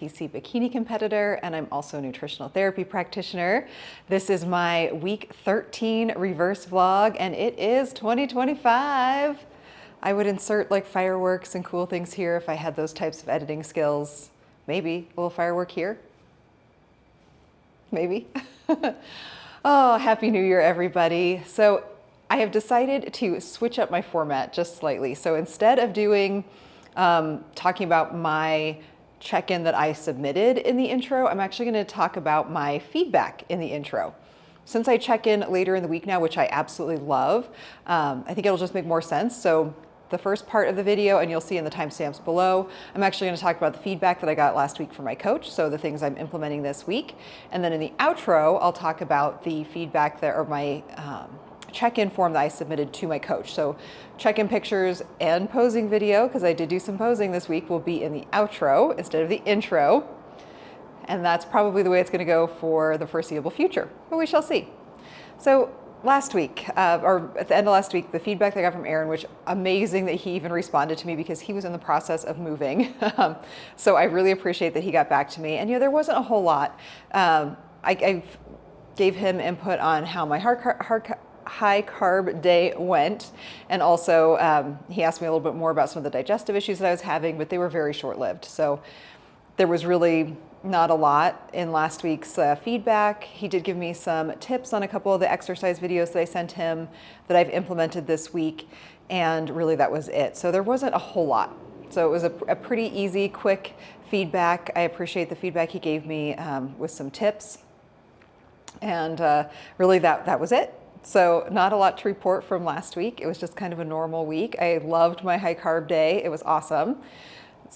PC Bikini competitor, and I'm also a nutritional therapy practitioner. This is my week 13 reverse vlog, and it is 2025. I would insert like fireworks and cool things here if I had those types of editing skills. Maybe a little firework here. Maybe. Oh, Happy New Year, everybody. So I have decided to switch up my format just slightly. So instead of doing, talking about my check-in that I submitted in the intro, I'm actually going to talk about my feedback in the intro. Since I check in later in the week now, which I absolutely love, I think it'll just make more sense. So the first part of the video, and you'll see in the timestamps below, I'm actually going to talk about the feedback that I got last week from my coach, so the things I'm implementing this week. And then in the outro, I'll talk about the feedback that, or my check-in form that I submitted to my coach. So check-in pictures and posing video, because I did do some posing this week, will be in the outro instead of the intro. And that's probably the way it's going to go for the foreseeable future, but we shall see. So last week, or at the end of last week, the feedback that I got from Aaron, which amazing that he even responded to me because he was in the process of moving. So I really appreciate that he got back to me. And there wasn't a whole lot. I gave him input on how my high carb day went. And also he asked me a little bit more about some of the digestive issues that I was having, but they were very short-lived. So there was really not a lot in last week's feedback. He did give me some tips on a couple of the exercise videos that I sent him that I've implemented this week, and really that was it. So there wasn't a whole lot. So it was a pretty easy, quick feedback. I appreciate the feedback he gave me with some tips, and really that was it. So not a lot to report from last week. It was just kind of a normal week. I loved my high carb day. It was awesome.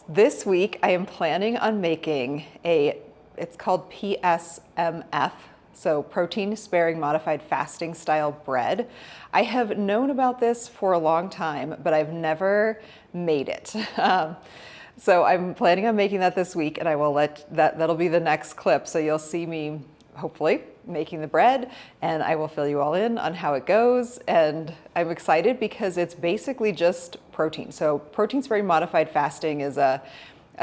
This week, I am planning on making it's called PSMF, so protein sparing modified fasting style bread. I have known about this for a long time, but I've never made it. So I'm planning on making that this week, and I will that'll be the next clip. So you'll see me, hopefully, making the bread, and I will fill you all in on how it goes. And I'm excited because it's basically just protein. So protein sparing modified fasting is a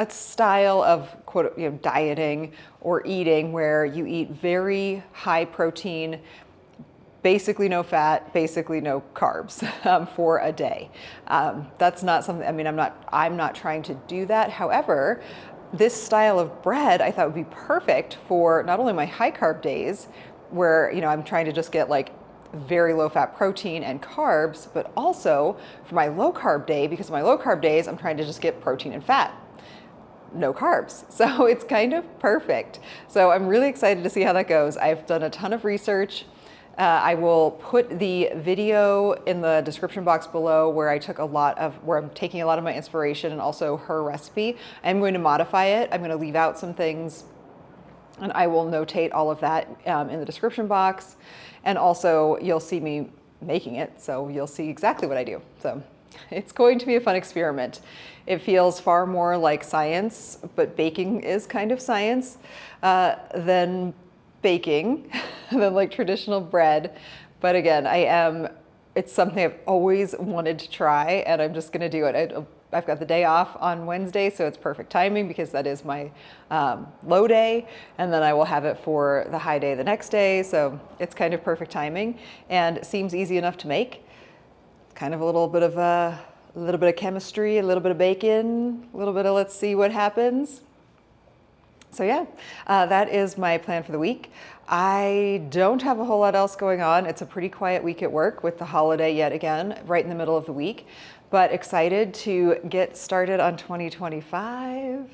style of quote, dieting or eating where you eat very high protein, basically no fat, basically no carbs for a day. That's not something, I mean, I'm not trying to do that. However, this style of bread I thought would be perfect for not only my high carb days where, I'm trying to just get like very low fat protein and carbs, but also for my low carb day, because my low carb days, I'm trying to just get protein and fat, no carbs. So it's kind of perfect. So I'm really excited to see how that goes. I've done a ton of research. I will put the video in the description box below where I'm taking a lot of my inspiration and also her recipe. I'm going to modify it. I'm going to leave out some things, and I will notate all of that in the description box. And also you'll see me making it, so you'll see exactly what I do. So it's going to be a fun experiment. It feels far more like science, but baking is kind of science, than baking than like traditional bread. But again, it's something I've always wanted to try, and I'm just gonna do it. I've got the day off on Wednesday, so it's perfect timing because that is my low day, and then I will have it for the high day the next day. So it's kind of perfect timing, and it seems easy enough to make. Kind of a little bit of chemistry, a little bit of bacon, a little bit of let's see what happens. So yeah, that is my plan for the week. I don't have a whole lot else going on. It's a pretty quiet week at work with the holiday yet again, right in the middle of the week, but excited to get started on 2025.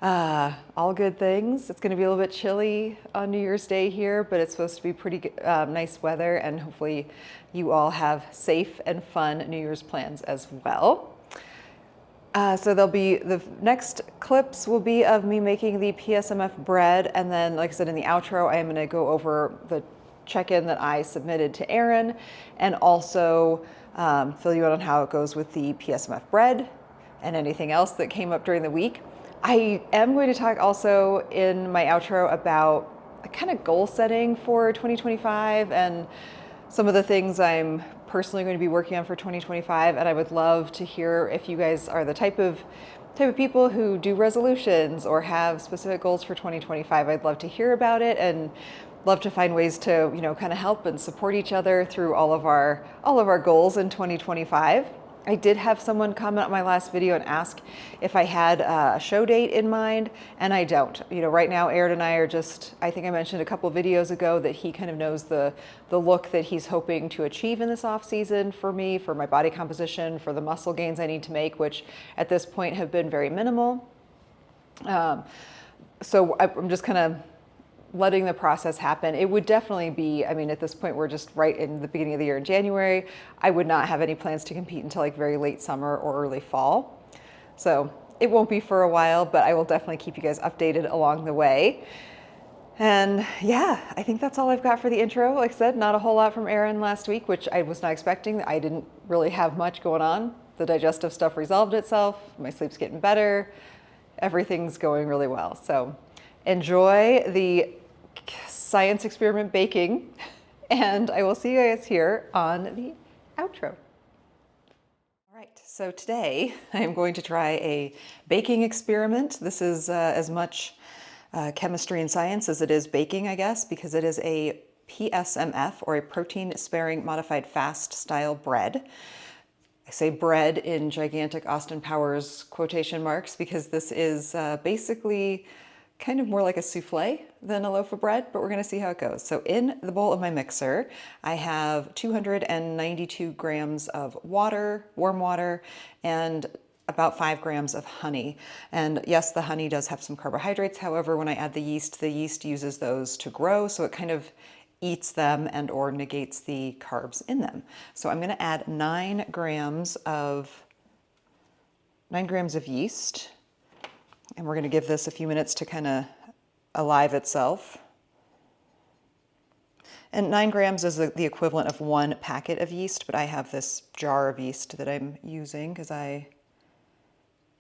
All good things. It's going to be a little bit chilly on New Year's Day here, but it's supposed to be pretty nice weather, and hopefully you all have safe and fun New Year's plans as well. So the next clips will be of me making the PSMF bread, and then, like I said in the outro, I am going to go over the check-in that I submitted to Aaron, and also fill you in on how it goes with the PSMF bread and anything else that came up during the week. I am going to talk also in my outro about kind of goal setting for 2025 and some of the things I'm personally going to be working on for 2025. And I would love to hear if you guys are the type of type of people who do resolutions or have specific goals for 2025. I'd love to hear about it and love to find ways to, kind of help and support each other through all of our goals in 2025. I did have someone comment on my last video and ask if I had a show date in mind, and I don't. Right now, Aaron and I are just, I think I mentioned a couple videos ago that he kind of knows the look that he's hoping to achieve in this off season for me, for my body composition, for the muscle gains I need to make, which at this point have been very minimal. So I'm just kind of letting the process happen. It would definitely be, at this point, we're just right in the beginning of the year in January. I would not have any plans to compete until like very late summer or early fall. So it won't be for a while, but I will definitely keep you guys updated along the way. And yeah, I think that's all I've got for the intro. Like I said, not a whole lot from Aaron last week, which I was not expecting. I didn't really have much going on. The digestive stuff resolved itself. My sleep's getting better. Everything's going really well. So enjoy the science experiment baking, and I will see you guys here on the outro. All right, so today I am going to try a baking experiment. This is as much chemistry and science as it is baking, I guess, because it is a PSMF, or a protein sparing modified fast style bread. I say bread in gigantic Austin Powers quotation marks because this is basically kind of more like a souffle than a loaf of bread, but we're gonna see how it goes. So in the bowl of my mixer, I have 292 grams of water, warm water, and about 5 grams of honey. And yes, the honey does have some carbohydrates. However, when I add the yeast uses those to grow, so it kind of eats them and or negates the carbs in them. So I'm gonna add 9 grams of yeast. And we're going to give this a few minutes to kind of alive itself. And 9 grams is the equivalent of 1 packet of yeast, but I have this jar of yeast that I'm using because I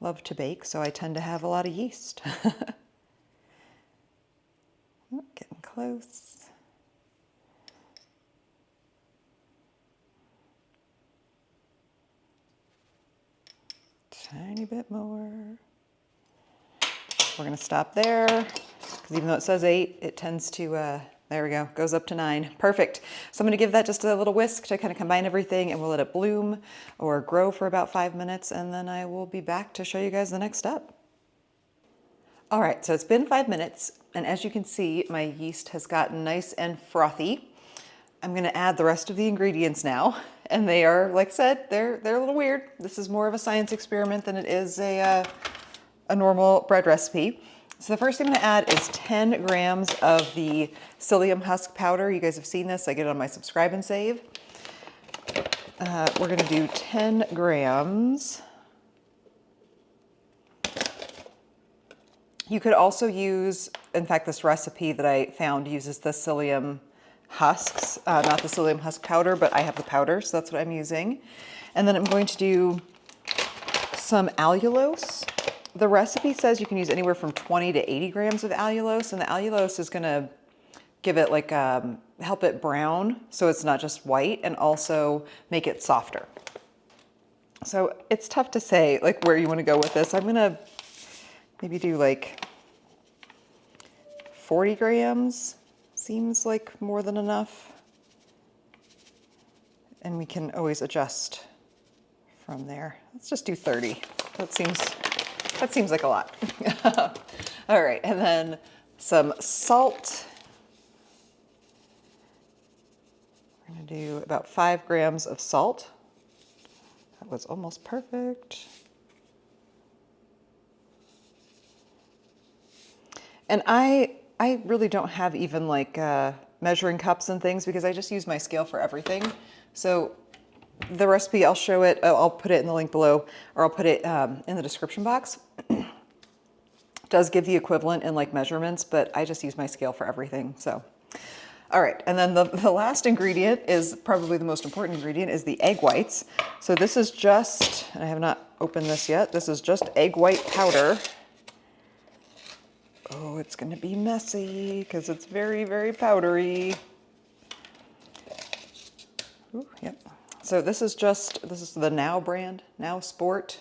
love to bake, so I tend to have a lot of yeast. Oh, getting close. Tiny bit more. We're gonna stop there, because even though it says 8, it tends to, there we go, goes up to 9. Perfect. So I'm gonna give that just a little whisk to kind of combine everything, and we'll let it bloom or grow for about 5 minutes, and then I will be back to show you guys the next step. All right, so it's been 5 minutes, and as you can see, my yeast has gotten nice and frothy. I'm gonna add the rest of the ingredients now, and they are, like I said, they're a little weird. This is more of a science experiment than it is a normal bread recipe. So the first thing I'm gonna add is 10 grams of the psyllium husk powder. You guys have seen this, I get it on my subscribe and save. We're gonna do 10 grams. You could also use, in fact, this recipe that I found uses the psyllium husks, not the psyllium husk powder, but I have the powder, so that's what I'm using. And then I'm going to do some allulose. The recipe says you can use anywhere from 20 to 80 grams of allulose, and the allulose is gonna give it like, help it brown so it's not just white, and also make it softer. So it's tough to say like where you wanna go with this. I'm gonna maybe do like 40 grams, seems like more than enough. And we can always adjust from there. Let's just do 30. That seems like a lot. All right, and then some salt. We're gonna do about 5 grams of salt. That was almost perfect. And I really don't have even like measuring cups and things because I just use my scale for everything. So the recipe, I'll show it, I'll put it in the link below, or I'll put it in the description box. Does give the equivalent in like measurements, but I just use my scale for everything, so. All right, and then the last ingredient is probably the most important ingredient, is the egg whites. So this is just, and I have not opened this yet, this is just egg white powder. Oh, it's gonna be messy because it's very, very powdery. Ooh, yep. So this is the Now brand, Now Sport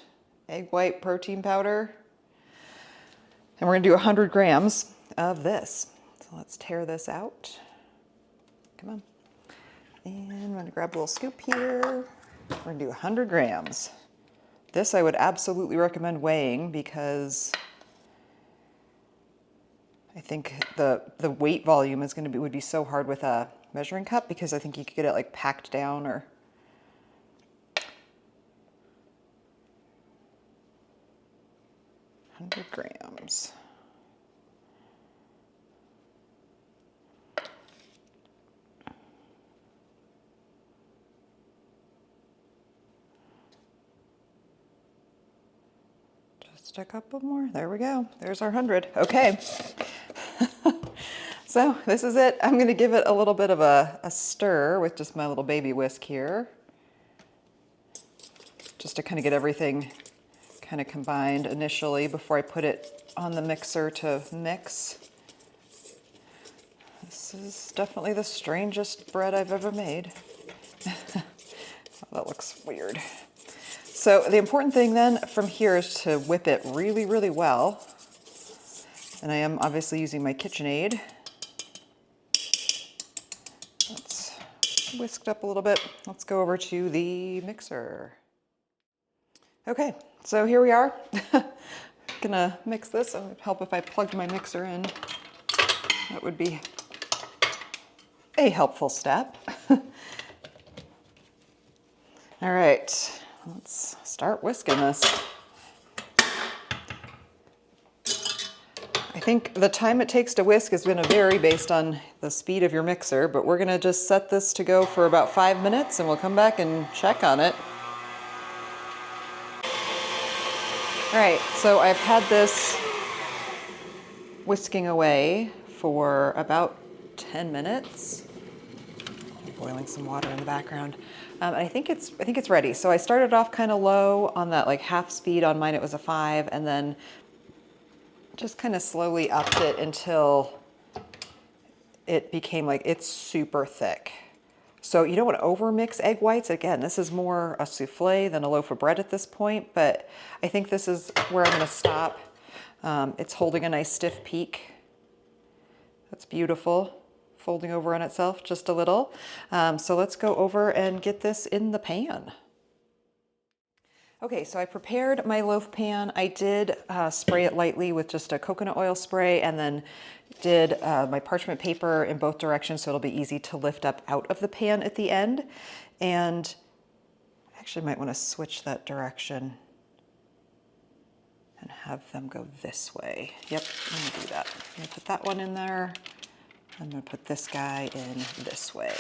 egg white protein powder. And we're gonna do 100 grams of this. So let's tear this out. Come on. And I'm gonna grab a little scoop here. We're gonna do 100 grams. This I would absolutely recommend weighing because I think the weight volume is would be so hard with a measuring cup, because I think you could get it like packed down or. $100 grams. Just a couple more. There we go. There's our 100. Okay. So this is it. I'm going to give it a little bit of a stir with just my little baby whisk here, just to kind of get everything kind of combined initially before I put it on the mixer to mix. This is definitely the strangest bread I've ever made. Oh, that looks weird. So the important thing then from here is to whip it really, really well. And I am obviously using my KitchenAid. That's whisked up a little bit. Let's go over to the mixer. Okay, so here we are. Gonna mix this. It would help if I plugged my mixer in. That would be a helpful step. All right, let's start whisking this. I think the time it takes to whisk is going to vary based on the speed of your mixer, but we're going to just set this to go for about 5 minutes and we'll come back and check on it. All right, so I've had this whisking away for about 10 minutes. Boiling some water in the background. I think it's ready. So I started off kind of low on that, like half speed. On mine it was a 5, and then just kind of slowly upped it until it became like it's super thick. So you don't want to over mix egg whites. Again, this is more a souffle than a loaf of bread at this point, but I think this is where I'm going to stop. It's holding a nice stiff peak. That's beautiful. Folding over on itself just a little. So let's go over and get this in the pan. Okay, so I prepared my loaf pan. I did spray it lightly with just a coconut oil spray, and then did my parchment paper in both directions so it'll be easy to lift up out of the pan at the end. And I actually might want to switch that direction and have them go this way. Yep, let me do that. I'm gonna put that one in there. I'm gonna put this guy in this way.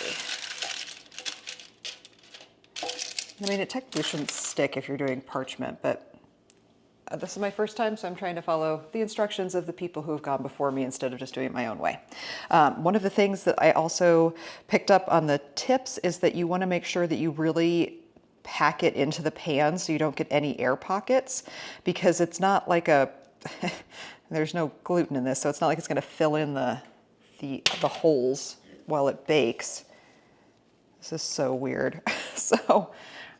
I mean, it technically shouldn't stick if you're doing parchment, but this is my first time, so I'm trying to follow the instructions of the people who have gone before me instead of just doing it my own way. One of the things that I also picked up on the tips is that you want to make sure that you really pack it into the pan so you don't get any air pockets, because it's not like there's no gluten in this, so it's not like it's going to fill in the holes while it bakes. This is so weird. So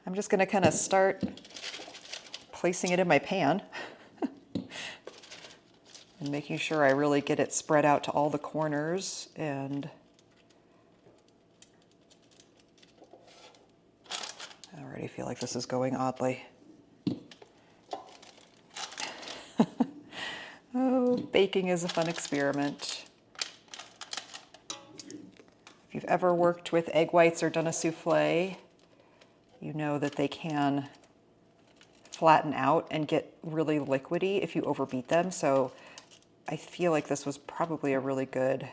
I'm just going to kind of start placing it in my pan and making sure I really get it spread out to all the corners. And I already feel like this is going oddly. Oh, baking is a fun experiment. If you've ever worked with egg whites or done a souffle, you know that they can flatten out and get really liquidy if you overbeat them. So I feel like this was probably a really good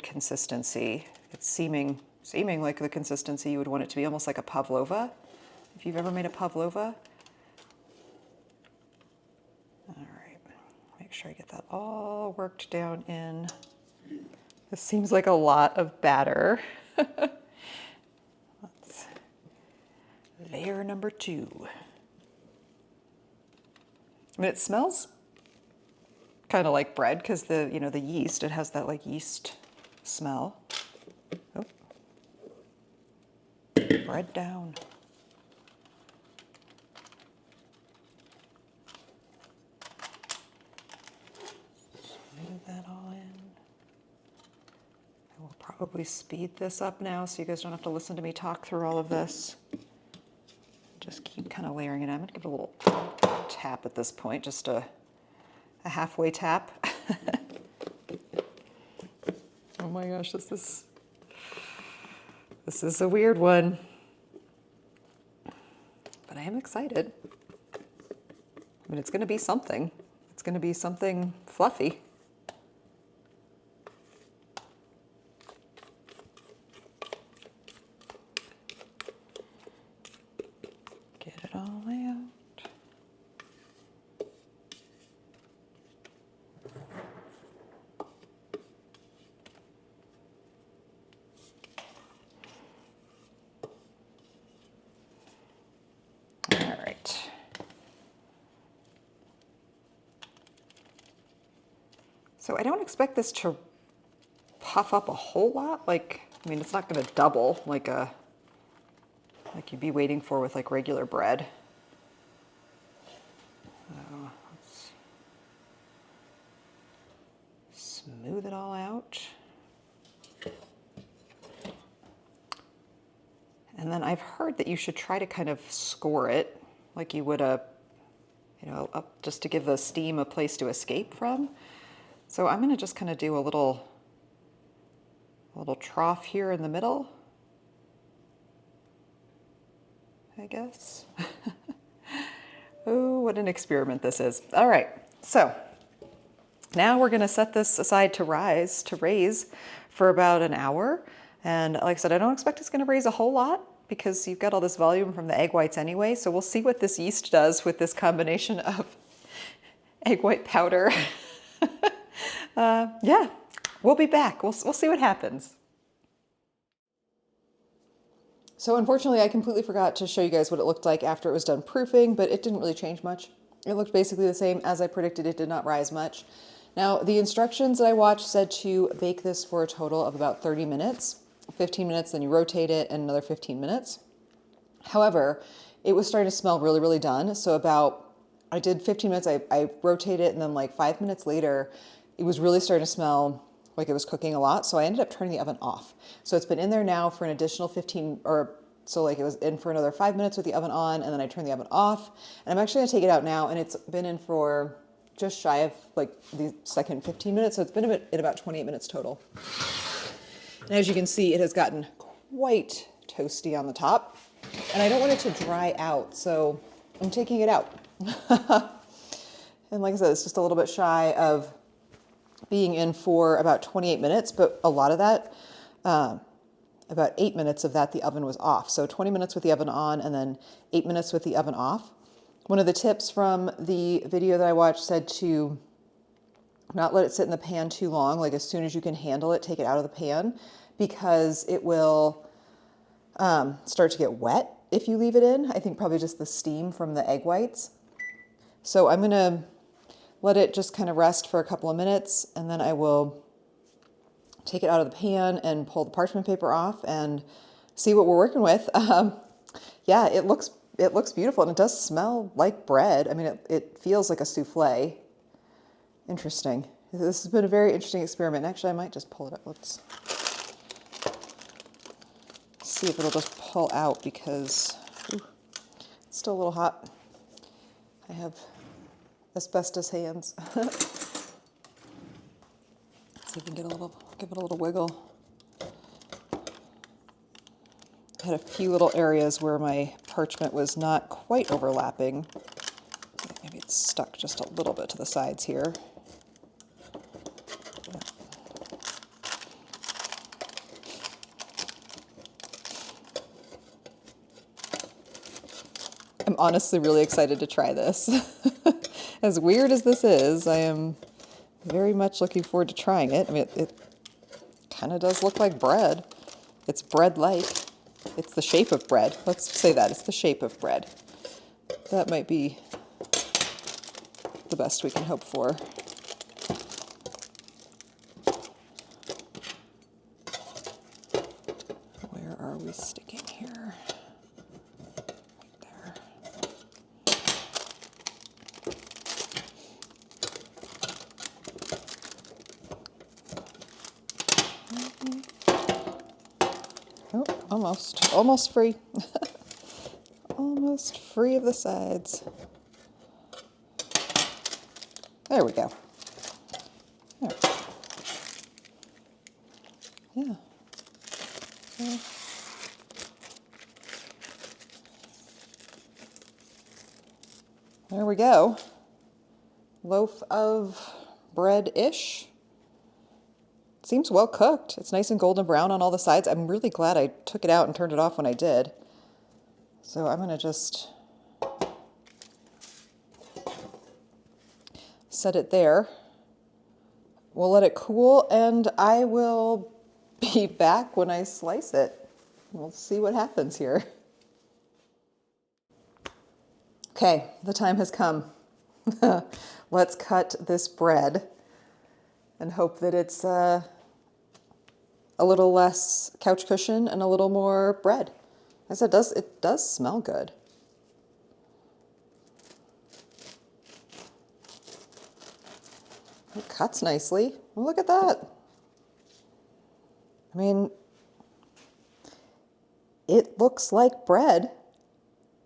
consistency. It's seeming like the consistency you would want it to be, almost like a pavlova. If you've ever made a pavlova. All right, make sure I get that all worked down in. This seems like a lot of batter. Layer number 2. I mean, it smells kind of like bread because the yeast, it has that like yeast smell. Oh. Bread down. will probably speed this up now so you guys don't have to listen to me talk through all of this. Just keep kind of layering it. I'm going to give it a little tap at this point, just a halfway tap. Oh my gosh, this is a weird one. But I am excited. I mean, it's going to be something. It's going to be something fluffy. Get it all out. All right. So I don't expect this to puff up a whole lot. Like, I mean, it's not going to double like you'd be waiting for with like regular bread. Let's smooth it all out. And then I've heard that you should try to kind of score it like you would just to give the steam a place to escape from. So I'm going to just kind of do a little trough here in the middle, I guess. Oh, what an experiment this is. All right, so now we're going to set this aside to raise for about an hour. And like I said, I don't expect it's going to raise a whole lot because you've got all this volume from the egg whites anyway. So we'll see what this yeast does with this combination of egg white powder. Yeah, we'll be back. We'll see what happens. So unfortunately, I completely forgot to show you guys what it looked like after it was done proofing, but it didn't really change much. It looked basically the same as I predicted. It did not rise much. Now, the instructions that I watched said to bake this for a total of about 30 minutes. 15 minutes, then you rotate it, and another 15 minutes. However, it was starting to smell really, really done. So I did 15 minutes, I rotated it, and then like 5 minutes later, it was really starting to smell like it was cooking a lot. So I ended up turning the oven off. So it's been in there now for an additional 15, so like it was in for another 5 minutes with the oven on, and then I turned the oven off. And I'm actually gonna take it out now, and it's been in for just shy of like the second 15 minutes. So it's been in about 28 minutes total. And as you can see, it has gotten quite toasty on the top, and I don't want it to dry out, so I'm taking it out. And like I said, it's just a little bit shy of being in for about 28 minutes, but a lot of that, about 8 minutes of that, the oven was off. So 20 minutes with the oven on and then 8 minutes with the oven off. One of the tips from the video that I watched said to not let it sit in the pan too long. Like as soon as you can handle it, take it out of the pan, because it will start to get wet if you leave it in. I think probably just the steam from the egg whites. So I'm gonna let it just kind of rest for a couple of minutes, and then I will take it out of the pan and pull the parchment paper off and see what we're working with. Yeah, it looks beautiful, and it does smell like bread. I mean, it feels like a souffle. Interesting. This has been a very interesting experiment. Actually, I might just pull it up. Let's see if it'll just pull out, because it's still a little hot. I have asbestos hands. See if we can give it a little wiggle. I had a few little areas where my parchment was not quite overlapping. Maybe it's stuck just a little bit to the sides here. I'm honestly really excited to try this. As weird as this is, I am very much looking forward to trying it. I mean, it kind of does look like bread. It's bread-like. It's the shape of bread. Let's say that. It's the shape of bread. That might be the best we can hope for. Where are we sticking here? almost free. Almost free of the sides. There we go. There. Yeah. Yeah. There we go. Loaf of bread-ish. Seems well cooked. It's nice and golden brown on all the sides. I'm really glad I took it out and turned it off when I did. So I'm going to just set it there. We'll let it cool, and I will be back when I slice it. We'll see what happens here. Okay, the time has come. Let's cut this bread and hope that it's a little less couch cushion and a little more bread. As it does smell good. It cuts nicely. Look at that. I mean, it looks like bread.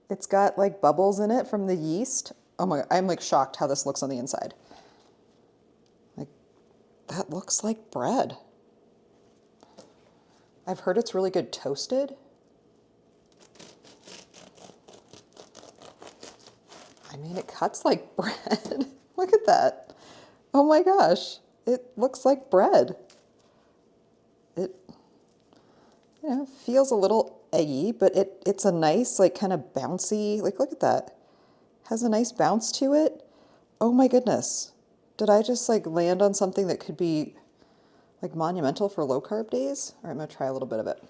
It's got like bubbles in it from the yeast. Oh my, I'm like shocked how this looks on the inside. Like, that looks like bread. I've heard it's really good toasted. I mean, it cuts like bread. Look at that. Oh my gosh, it looks like bread. It, feels a little eggy, but it's a nice, like, kind of bouncy, like, look at that. Has a nice bounce to it. Oh my goodness. Did I just like land on something that could be like monumental for low carb days? All right, I'm gonna try a little bit of it.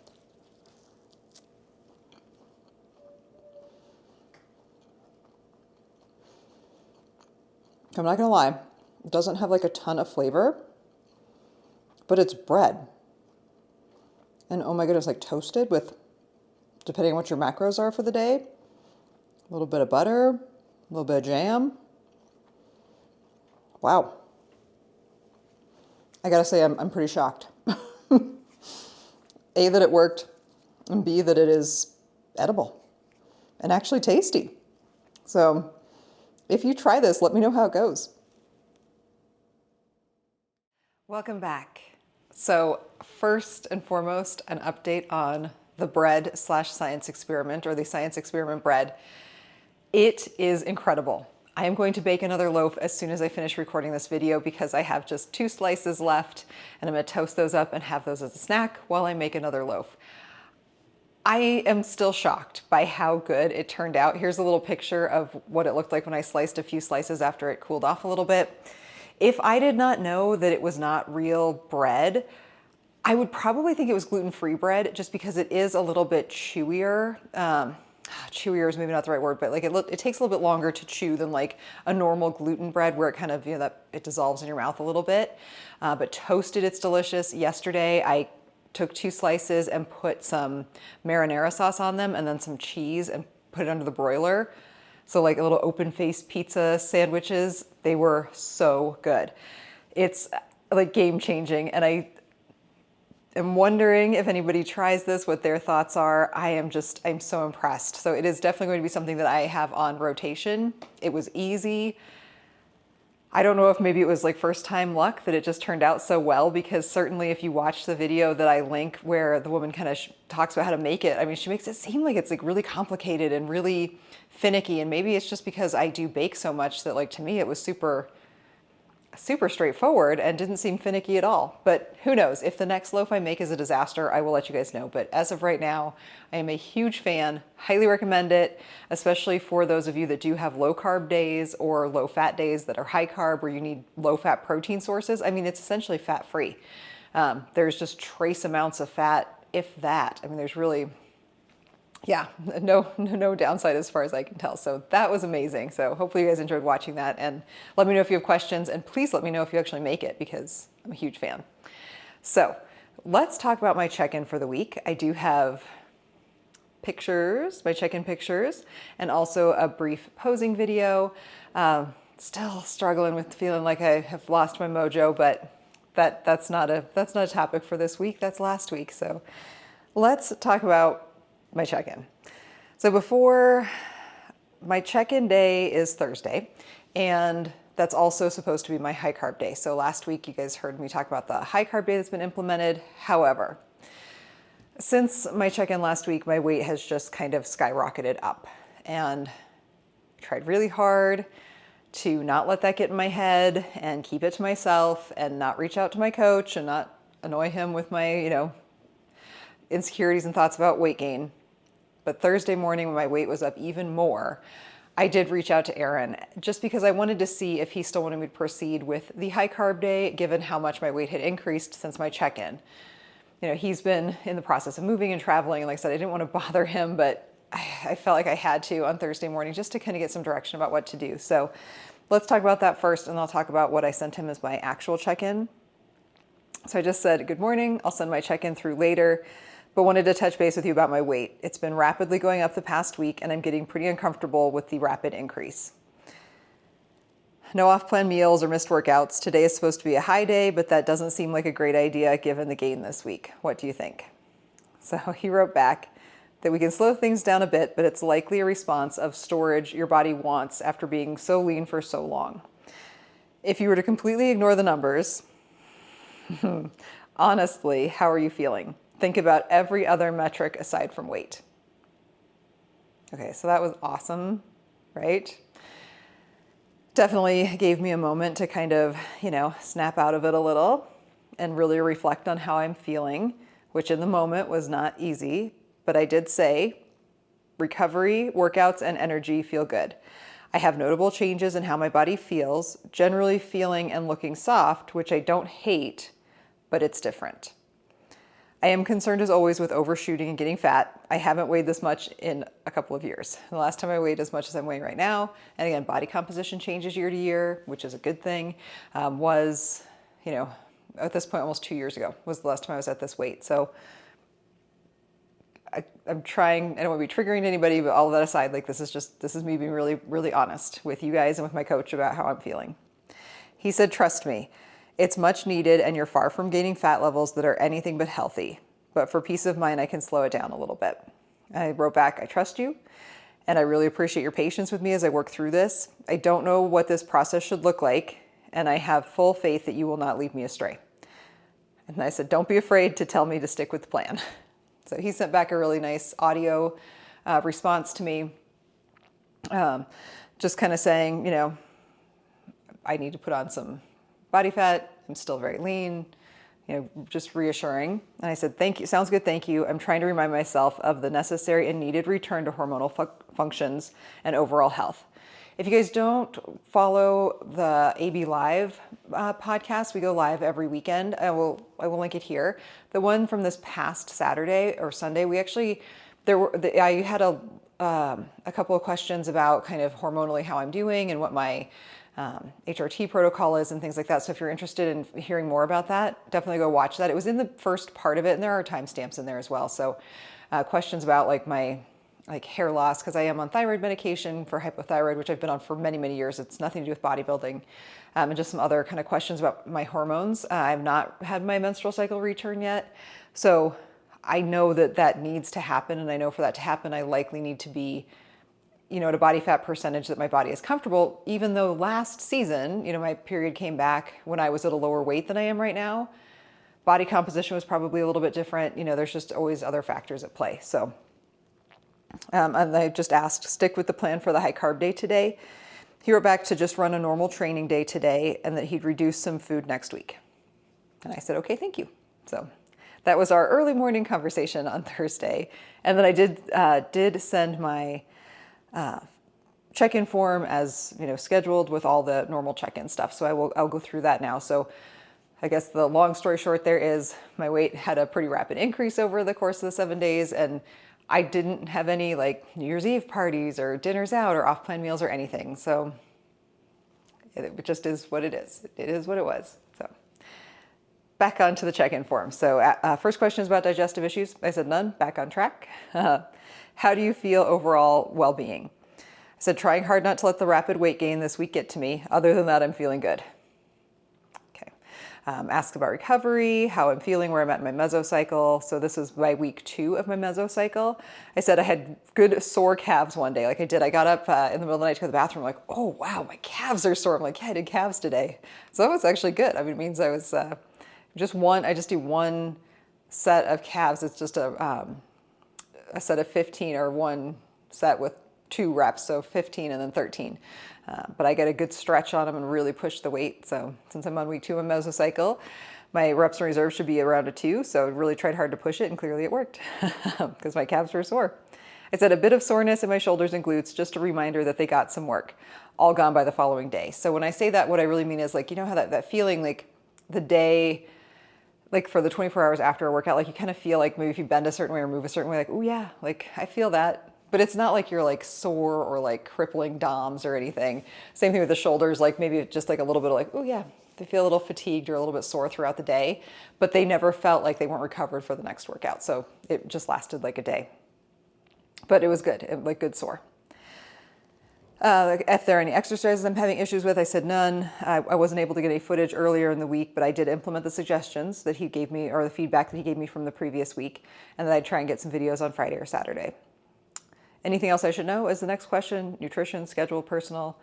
I'm not gonna lie, it doesn't have like a ton of flavor, but it's bread. And oh my goodness, like toasted with, depending on what your macros are for the day, a little bit of butter, a little bit of jam. Wow. I gotta say, I'm pretty shocked. A, that it worked, and B, that it is edible and actually tasty. So if you try this, let me know how it goes. Welcome back. So first and foremost, an update on the bread/science experiment, or the science experiment bread. It is incredible. I am going to bake another loaf as soon as I finish recording this video because I have just 2 slices left, and I'm going to toast those up and have those as a snack while I make another loaf. I am still shocked by how good it turned out. Here's a little picture of what it looked like when I sliced a few slices after it cooled off a little bit. If I did not know that it was not real bread, I would probably think it was gluten-free bread just because it is a little bit chewier. Chewier is maybe not the right word, but like it takes a little bit longer to chew than like a normal gluten bread where it kind of, that it dissolves in your mouth a little bit. But toasted, it's delicious. Yesterday, I took 2 slices and put some marinara sauce on them and then some cheese and put it under the broiler. So like a little open-faced pizza sandwiches, they were so good. It's like game-changing, and I am wondering if anybody tries this, what their thoughts are. I'm so impressed. So it is definitely going to be something that I have on rotation. It was easy. I don't know if maybe it was like first time luck that it just turned out so well, because certainly if you watch the video that I link where the woman kind of talks about how to make it, I mean, she makes it seem like it's like really complicated and really finicky. And maybe it's just because I do bake so much that, like, to me it was super straightforward and didn't seem finicky at all. But who knows? If the next loaf I make is a disaster, I will let you guys know. But as of right now, I am a huge fan. Highly recommend it, especially for those of you that do have low carb days or low fat days that are high carb, where you need low fat protein sources. I mean, it's essentially fat free. There's just trace amounts of fat, if that. I mean, there's really, yeah, no downside as far as I can tell. So that was amazing. So hopefully you guys enjoyed watching that, and let me know if you have questions, and please let me know if you actually make it, because I'm a huge fan. So let's talk about my check-in for the week. I do have pictures, my check-in pictures, and also a brief posing video. Still struggling with feeling like I have lost my mojo, but that's not a topic for this week. That's last week. So Let's talk about my check-in. So before my check-in day is Thursday, and that's also supposed to be my high carb day. So last week you guys heard me talk about the high carb day that's been implemented. However, since my check-in last week, my weight has just kind of skyrocketed up, and I tried really hard to not let that get in my head and keep it to myself and not reach out to my coach and not annoy him with my, insecurities and thoughts about weight gain. But Thursday morning when my weight was up even more, I did reach out to Aaron just because I wanted to see if he still wanted me to proceed with the high carb day, given how much my weight had increased since my check-in. He's been in the process of moving and traveling. And like I said, I didn't want to bother him, but I felt like I had to on Thursday morning just to kind of get some direction about what to do. So let's talk about that first, and I'll talk about what I sent him as my actual check-in. So I just said, good morning, I'll send my check-in through later, but wanted to touch base with you about my weight. It's been rapidly going up the past week, and I'm getting pretty uncomfortable with the rapid increase. No off-plan meals or missed workouts. Today is supposed to be a high day, but that doesn't seem like a great idea given the gain this week. What do you think? So he wrote back that we can slow things down a bit, but it's likely a response of storage your body wants after being so lean for so long. If you were to completely ignore the numbers, honestly, how are you feeling? Think about every other metric aside from weight. Okay, so that was awesome, right? Definitely gave me a moment to kind of, snap out of it a little and really reflect on how I'm feeling, which in the moment was not easy. But I did say recovery, workouts, and energy feel good. I have notable changes in how my body feels, generally feeling and looking soft, which I don't hate, but it's different. I am concerned as always with overshooting and getting fat. I haven't weighed this much in a couple of years. The last time I weighed as much as I'm weighing right now, and again, body composition changes year to year, which is a good thing, was, at this point almost 2 years ago was the last time I was at this weight. So I'm trying, I don't want to be triggering anybody, but all of that aside, this is me being really, really honest with you guys and with my coach about how I'm feeling. He said, trust me, it's much needed and you're far from gaining fat levels that are anything but healthy. But for peace of mind, I can slow it down a little bit. I wrote back, I trust you, and I really appreciate your patience with me as I work through this. I don't know what this process should look like, and I have full faith that you will not lead me astray. And I said, don't be afraid to tell me to stick with the plan. So he sent back a really nice audio response to me, just kind of saying, I need to put on some body fat. I'm still very lean, just reassuring. And I said, thank you. Sounds good. Thank you. I'm trying to remind myself of the necessary and needed return to hormonal functions and overall health. If you guys don't follow the AB Live podcast, we go live every weekend. I will link it here. The one from this past Saturday or Sunday, I had a couple of questions about kind of hormonally how I'm doing and what my HRT protocol is and things like that. So if you're interested in hearing more about that, definitely go watch that. It was in the first part of it, and there are timestamps in there as well. So questions about my hair loss, because I am on thyroid medication for hypothyroid, which I've been on for many, many years. It's nothing to do with bodybuilding, and just some other kind of questions about my hormones. I've not had my menstrual cycle return yet. So I know that needs to happen. And I know for that to happen, I likely need to be, at a body fat percentage that my body is comfortable, even though last season, my period came back when I was at a lower weight than I am right now. Body composition was probably a little bit different. There's just always other factors at play. So and I just asked, stick with the plan for the high carb day today. He wrote back to just run a normal training day today and that he'd reduce some food next week. And I said, okay, thank you. So that was our early morning conversation on Thursday. And then I did send my check-in form as scheduled with all the normal check-in stuff. So I'll go through that now. So I guess the long story short there is my weight had a pretty rapid increase over the course of the 7 days, and I didn't have any New Year's Eve parties or dinners out or off-plan meals or anything. So it just is what it is. It is what it was. So back onto the check-in form. So first question is about digestive issues. I said none, back on track. How do you feel overall well-being? I said trying hard not to let the rapid weight gain this week get to me. Other than that, I'm feeling good. Okay. Asked about recovery, how I'm feeling, where I'm at in my mesocycle. So this is my week 2 of my mesocycle. I said I had good sore calves one day. Like I did. I got up in the middle of the night to go to the bathroom. I'm like, oh wow, my calves are sore. I'm like, yeah, I did calves today. So that was actually good. I mean, it means I was I just do one set of calves. It's just a set of 15, or one set with 2 reps, so 15 and then 13. But I get a good stretch on them and really push the weight. So since I'm on week 2 of mesocycle, my reps in reserve should be around a 2. So I really tried hard to push it, and clearly it worked because my calves were sore. I said a bit of soreness in my shoulders and glutes, just a reminder that they got some work, all gone by the following day. So when I say that, what I really mean is, like, you know how that feeling, like the day, like for the 24 hours after a workout, like you kind of feel like maybe if you bend a certain way or move a certain way, like, oh yeah, like I feel that. But it's not like you're like sore or like crippling DOMs or anything. Same thing with the shoulders, like maybe just like a little bit of like, oh yeah, they feel a little fatigued or a little bit sore throughout the day, but they never felt like they weren't recovered for the next workout. So it just lasted like a day, but it was good, like good sore. If there are any exercises I'm having issues with, I said none. I wasn't able to get any footage earlier in the week, but I did implement the suggestions that he gave me, or the feedback that he gave me from the previous week, and that I'd try and get some videos on Friday or Saturday. Anything else I should know is the next question: nutrition, schedule, personal.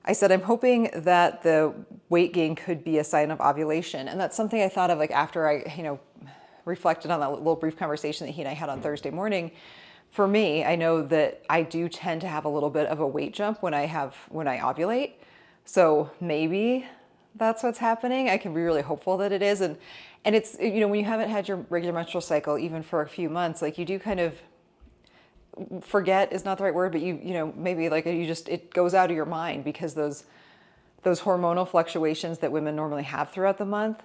I said I'm hoping that the weight gain could be a sign of ovulation, and that's something I thought of like after I, reflected on that little brief conversation that he and I had on Thursday morning. For me, I know that I do tend to have a little bit of a weight jump when I ovulate. So maybe that's what's happening. I can be really hopeful that it is. And it's, when you haven't had your regular menstrual cycle, even for a few months, like you do kind of forget is not the right word, but maybe like it goes out of your mind, because those hormonal fluctuations that women normally have throughout the month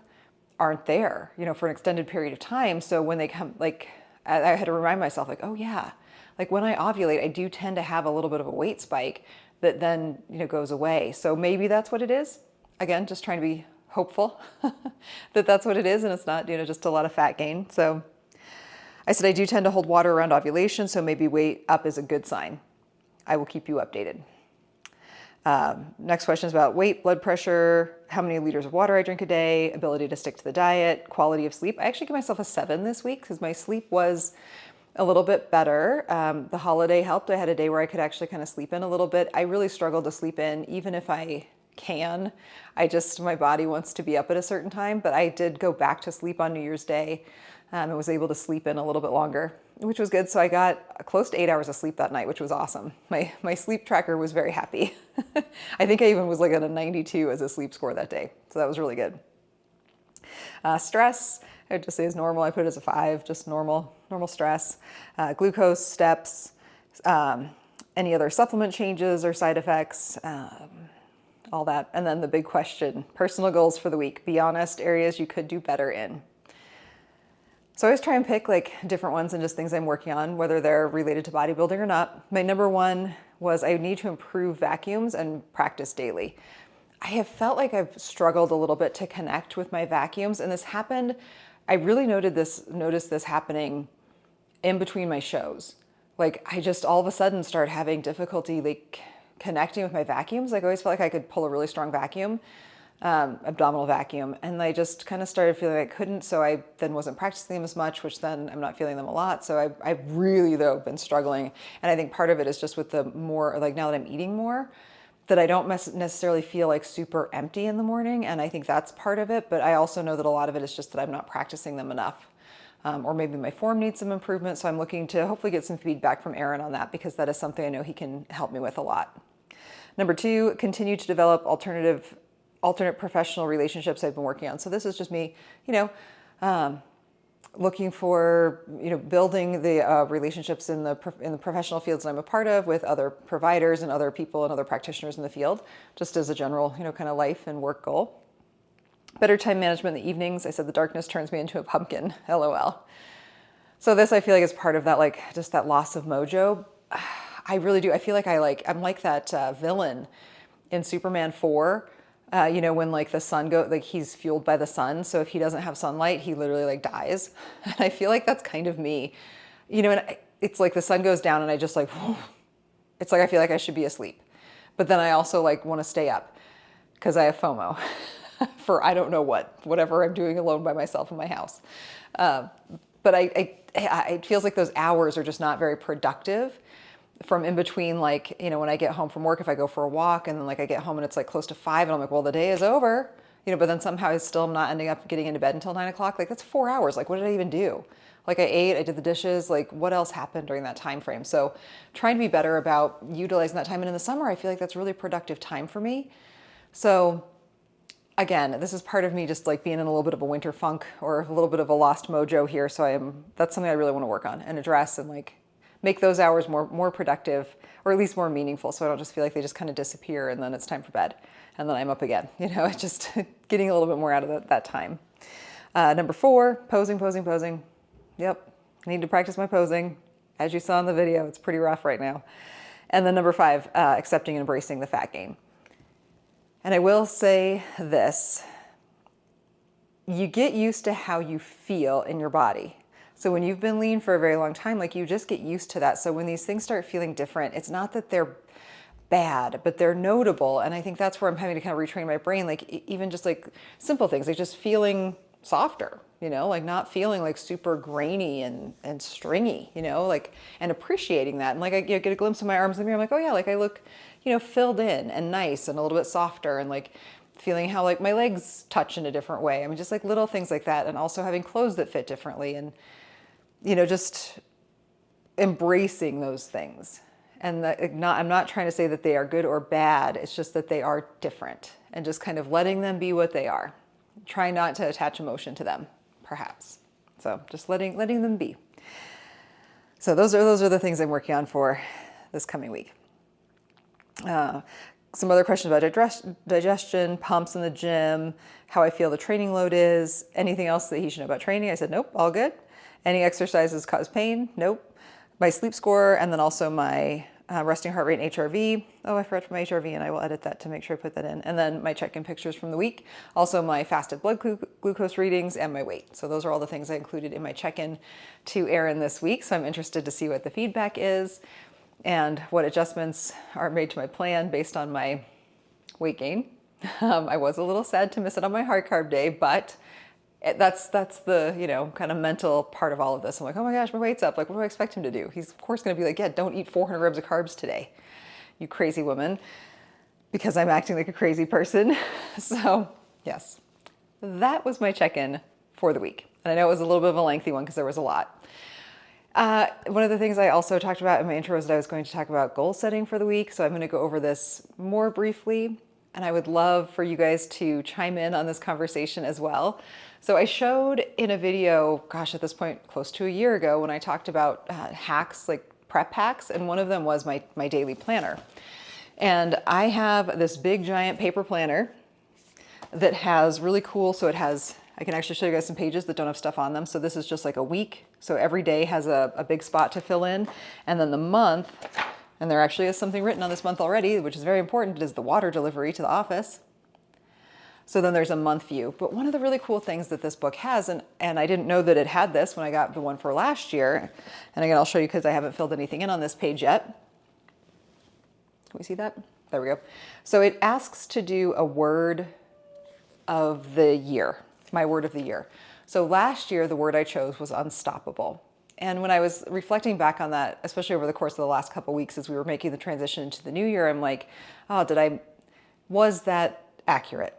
aren't there, for an extended period of time. So when they come, like, I had to remind myself, like, oh yeah, like when I ovulate, I do tend to have a little bit of a weight spike that then, goes away. So maybe that's what it is. Again, just trying to be hopeful that that's what it is, and it's not, just a lot of fat gain. So I said I do tend to hold water around ovulation, so maybe weight up is a good sign. I will keep you updated. Next question is about weight, blood pressure, how many liters of water I drink a day, ability to stick to the diet, quality of sleep. I actually give myself a 7 this week because my sleep was a little bit better. The holiday helped. I had a day where I could actually kind of sleep in a little bit. I really struggle to sleep in, even if I can. My body wants to be up at a certain time, but I did go back to sleep on New Year's Day. I was able to sleep in a little bit longer, which was good. So I got close to 8 hours of sleep that night, which was awesome. My sleep tracker was very happy. I think I even was like at a 92 as a sleep score that day. So that was really good. Stress, I would just say is normal. I put it as a 5, just normal stress. Glucose, steps, any other supplement changes or side effects, all that. And then the big question, personal goals for the week. Be honest, areas you could do better in. So I always try and pick like different ones and just things I'm working on, whether they're related to bodybuilding or not. My number 1 was I need to improve vacuums and practice daily. I have felt like I've struggled a little bit to connect with my vacuums, and this happened, I really noticed this happening in between my shows. Like I just all of a sudden started having difficulty like connecting with my vacuums. Like I always felt like I could pull a really strong vacuum, abdominal vacuum, and I just kind of started feeling like I couldn't, so I then wasn't practicing them as much, which then I'm not feeling them a lot. So I've really though been struggling, and I think part of it is just with the more, like now that I'm eating more, that I don't necessarily feel like super empty in the morning, and I think that's part of it, but I also know that a lot of it is just that I'm not practicing them enough. Or maybe my form needs some improvement, so I'm looking to hopefully get some feedback from Aaron on that, because that is something I know he can help me with a lot. Number 2, continue to develop alternate professional relationships I've been working on. So this is just me, looking for, building the relationships in the professional fields that I'm a part of with other providers and other people and other practitioners in the field, just as a general, kind of life and work goal. Better time management in the evenings. I said the darkness turns me into a pumpkin, LOL. So this I feel like is part of that, like just that loss of mojo. I really do. I feel like I'm like that villain in Superman 4. When like the sun he's fueled by the sun. So if he doesn't have sunlight, he literally like dies. And I feel like that's kind of me, and it's like the sun goes down and I just like, it's like I feel like I should be asleep. But then I also like want to stay up because I have FOMO. for I don't know whatever I'm doing alone by myself in my house. But it feels like those hours are just not very productive from in between, like, you know, when I get home from work, if I go for a walk and then like I get home and it's like close to 5 and I'm like, well, the day is over, you know, but then somehow I still am not ending up getting into bed until 9 o'clock. Like that's 4 hours. Like, what did I even do? Like I ate, I did the dishes, like what else happened during that time frame? So trying to be better about utilizing that time. And in the summer, I feel like that's really productive time for me. So again, this is part of me just like being in a little bit of a winter funk or a little bit of a lost mojo here. So that's something I really want to work on and address and like make those hours more productive, or at least more meaningful. So I don't just feel like they just kind of disappear and then it's time for bed and then I'm up again, you know, it's just getting a little bit more out of that time. Number 4, posing. Yep. I need to practice my posing. As you saw in the video, it's pretty rough right now. And then number 5, accepting and embracing the fat gain. And I will say this, you get used to how you feel in your body. So when you've been lean for a very long time, like you just get used to that. So when these things start feeling different, it's not that they're bad, but they're notable. And I think that's where I'm having to kind of retrain my brain, like even just like simple things, like just feeling softer, you know, like not feeling like super grainy and stringy, you know, like, and appreciating that. And like I get a glimpse of my arms in the mirror, I'm like, oh yeah, like I look, you know, filled in and nice and a little bit softer, and like feeling how like my legs touch in a different way. I mean, just like little things like that. And also having clothes that fit differently and, you know, just embracing those things. And I'm not trying to say that they are good or bad. It's just that they are different and just kind of letting them be what they are. Try not to attach emotion to them, perhaps. So just letting them be. So those are the things I'm working on for this coming week. Some other questions about digestion, pumps in the gym, how I feel the training load is, anything else that he should know about training. I said, nope, all good. Any exercises cause pain? Nope. My sleep score, and then also my resting heart rate and HRV. Oh, I forgot to put my HRV, and I will edit that to make sure I put that in. And then my check-in pictures from the week. Also my fasted blood glucose readings and my weight. So those are all the things I included in my check-in to Erin this week. So I'm interested to see what the feedback is and what adjustments are made to my plan based on my weight gain. I was a little sad to miss it on my high carb day, but that's the, you know, kind of mental part of all of this. I'm like, oh my gosh, my weight's up. Like, what do I expect him to do? He's of course going to be like, yeah, don't eat 400 grams of carbs today, you crazy woman, because I'm acting like a crazy person. So yes, that was my check-in for the week. And I know it was a little bit of a lengthy one because there was a lot. One of the things I also talked about in my intro is that I was going to talk about goal setting for the week. So I'm going to go over this more briefly. And I would love for you guys to chime in on this conversation as well. So I showed in a video, gosh, at this point, close to a year ago, when I talked about hacks, like prep hacks, and one of them was my daily planner. And I have this big giant paper planner that has really cool, so it has, I can actually show you guys some pages that don't have stuff on them. So this is just like a week. So every day has a big spot to fill in. And then the month, and there actually is something written on this month already, which is very important, is the water delivery to the office. So then there's a month view. But one of the really cool things that this book has, and I didn't know that it had this when I got the one for last year. And again, I'll show you because I haven't filled anything in on this page yet. Can we see that? There we go. So it asks to do a word of the year, my word of the year. So last year, the word I chose was unstoppable. And when I was reflecting back on that, especially over the course of the last couple of weeks as we were making the transition into the new year, I'm like, oh, was that accurate?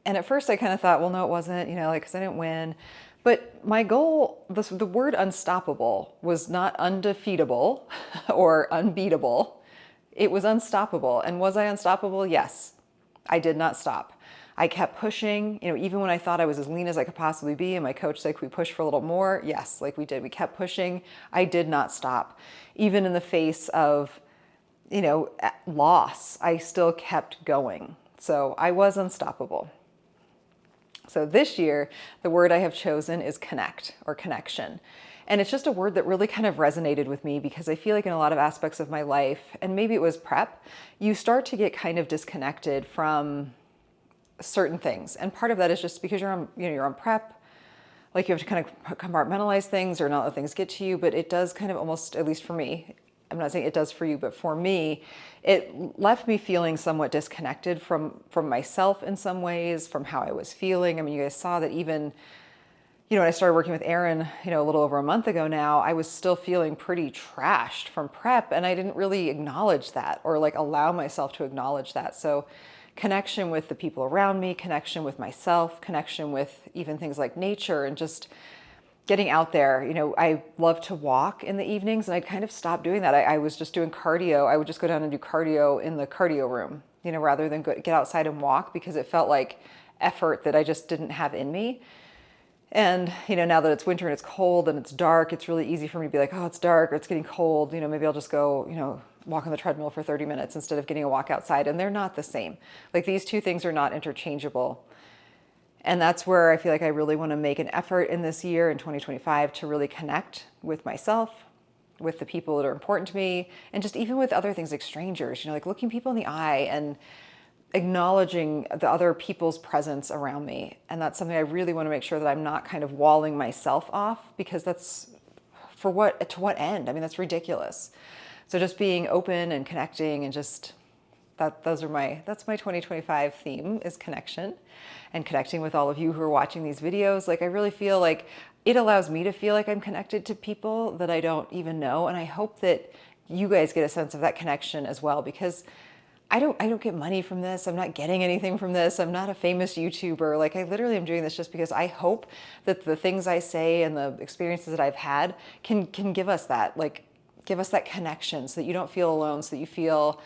And at first I kind of thought, well, no, it wasn't, you know, like, because I didn't win. But my goal, the word unstoppable was not undefeatable or unbeatable. It was unstoppable. And was I unstoppable? Yes. I did not stop. I kept pushing, you know, even when I thought I was as lean as I could possibly be, and my coach said, "Can we push for a little more?" Yes, like we did. We kept pushing. I did not stop. Even in the face of, you know, loss, I still kept going. So I was unstoppable. So this year, the word I have chosen is connect, or connection. And it's just a word that really kind of resonated with me because I feel like in a lot of aspects of my life, and maybe it was prep, you start to get kind of disconnected from certain things. And part of that is just because you're on prep, like you have to kind of compartmentalize things or not let things get to you, but it does kind of almost, at least for me, I'm not saying it does for you, but for me, it left me feeling somewhat disconnected from myself in some ways, from how I was feeling. I mean, you guys saw that even, when I started working with Aaron, a little over a month ago now, I was still feeling pretty trashed from prep, and I didn't really acknowledge that or like allow myself to acknowledge that. So connection with the people around me, connection with myself, connection with even things like nature, and just getting out there. I love to walk in the evenings, and I'd kind of stopped doing that. I was just doing cardio. I would just go down and do cardio in the cardio room, rather than get outside and walk, because it felt like effort that I just didn't have in me. And, now that it's winter and it's cold and it's dark, it's really easy for me to be like, oh, it's dark or it's getting cold. Maybe I'll just go, walk on the treadmill for 30 minutes instead of getting a walk outside. And they're not the same. Like, these two things are not interchangeable. And that's where I feel like I really want to make an effort in this year, in 2025, to really connect with myself, with the people that are important to me, and just even with other things like strangers, like looking people in the eye and acknowledging the other people's presence around me. And that's something I really want to make sure that I'm not kind of walling myself off, because that's to what end? I mean, that's ridiculous. So just being open and connecting, and just that's my 2025 theme, is connection, and connecting with all of you who are watching these videos. Like, I really feel like it allows me to feel like I'm connected to people that I don't even know. And I hope that you guys get a sense of that connection as well, because I don't get money from this. I'm not getting anything from this. I'm not a famous YouTuber. Like, I literally am doing this just because I hope that the things I say and the experiences that I've had can give us that, connection, so that you don't feel alone, so that you feel,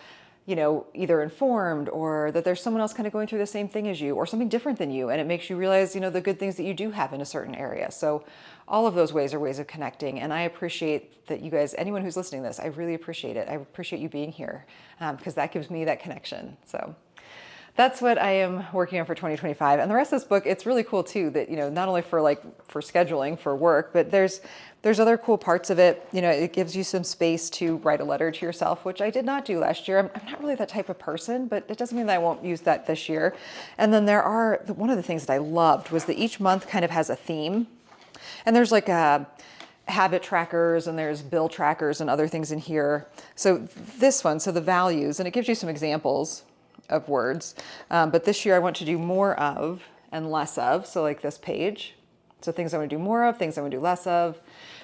either informed, or that there's someone else kind of going through the same thing as you, or something different than you. And it makes you realize, the good things that you do have in a certain area. So all of those ways are ways of connecting. And I appreciate that you guys, anyone who's listening to this, I really appreciate it. I appreciate you being here, because that gives me that connection. So that's what I am working on for 2025. And the rest of this book, it's really cool too, that, not only for scheduling for work, but there's other cool parts of it. It gives you some space to write a letter to yourself, which I did not do last year. I'm not really that type of person, but it doesn't mean that I won't use that this year. And then one of the things that I loved was that each month kind of has a theme. And there's like habit trackers, and there's bill trackers and other things in here. So this one, the values, and it gives you some examples of words. But this year I want to do more of and less of. So like this page. So things I want to do more of, things I want to do less of.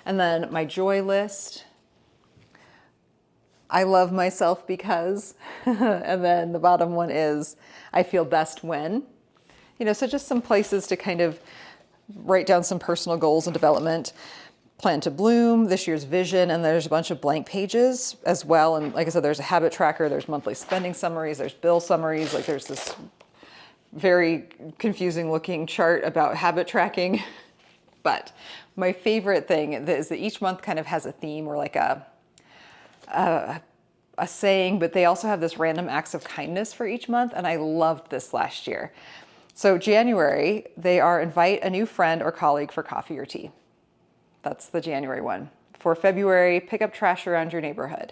And then my joy list. I love myself because, and then the bottom one is I feel best when. So just some places to kind of write down some personal goals and development. Plan to bloom, this year's vision, and there's a bunch of blank pages as well. And like I said, there's a habit tracker, there's monthly spending summaries, there's bill summaries. Like, there's this very confusing looking chart about habit tracking. But my favorite thing is that each month kind of has a theme, or like a saying, but they also have this random acts of kindness for each month. And I loved this last year. So January, they are invite a new friend or colleague for coffee or tea. That's the January one. For February, pick up trash around your neighborhood.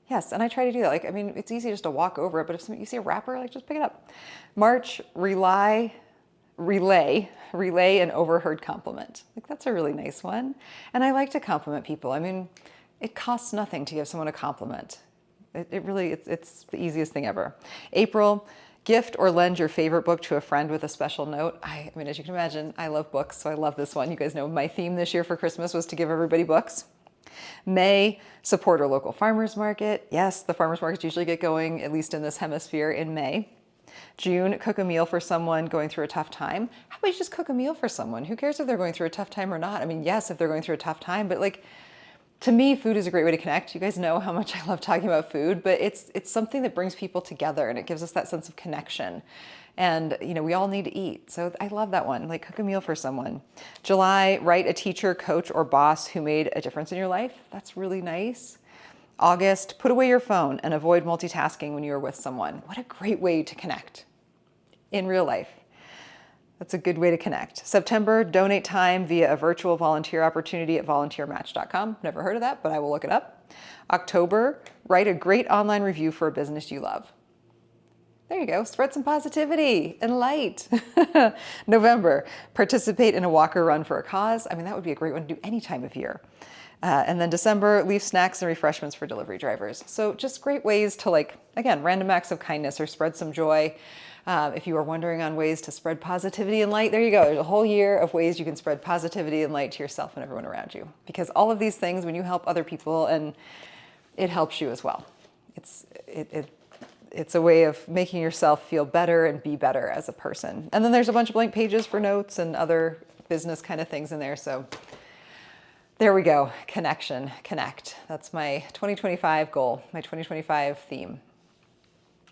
Yes, and I try to do that. It's easy just to walk over it, but if you see a wrapper, just pick it up. March, relay an overheard compliment. That's a really nice one. And I like to compliment people. It costs nothing to give someone a compliment. It's the easiest thing ever. April, gift or lend your favorite book to a friend with a special note. As you can imagine, I love books, so I love this one. You guys know my theme this year for Christmas was to give everybody books. May, support our local farmers market. Yes, the farmers markets usually get going, at least in this hemisphere, in May. June, cook a meal for someone going through a tough time. How about you just cook a meal for someone? Who cares if they're going through a tough time or not? Yes, if they're going through a tough time, but to me, food is a great way to connect. You guys know how much I love talking about food, but it's something that brings people together, and it gives us that sense of connection. And, we all need to eat. So I love that one, cook a meal for someone. July, write a teacher, coach, or boss who made a difference in your life. That's really nice. August, put away your phone and avoid multitasking when you are with someone. What a great way to connect in real life. That's a good way to connect. September, donate time via a virtual volunteer opportunity at volunteermatch.com. Never heard of that, but I will look it up. October, write a great online review for a business you love. There you go. Spread some positivity and light. November, participate in a walk or run for a cause. I mean, that would be a great one to do any time of year. And then December, leave snacks and refreshments for delivery drivers. So just great ways to, like, again, random acts of kindness or spread some joy. If you are wondering on ways to spread positivity and light, there you go. There's a whole year of ways you can spread positivity and light to yourself and everyone around you. Because all of these things, when you help other people, and it helps you as well. It's a way of making yourself feel better and be better as a person. And then there's a bunch of blank pages for notes and other business kind of things in there. So there we go. Connection, connect. That's my 2025 goal, my 2025 theme.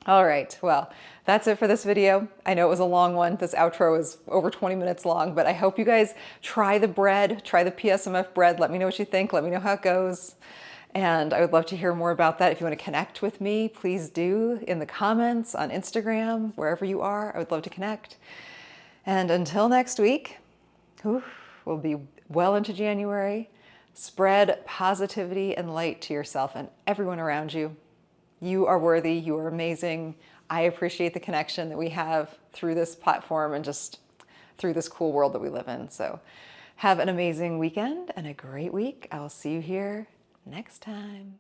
All right, well, that's it for this video. I know it was a long one. This outro is over 20 minutes long, but I hope you guys try the bread, try the PSMF bread. Let me know what you think. Let me know how it goes. And I would love to hear more about that. If you want to connect with me, please do in the comments, on Instagram, wherever you are. I would love to connect. And until next week, we'll be well into January. Spread positivity and light to yourself and everyone around you. You are worthy. You are amazing. I appreciate the connection that we have through this platform and just through this cool world that we live in. So have an amazing weekend and a great week. I will see you here next time.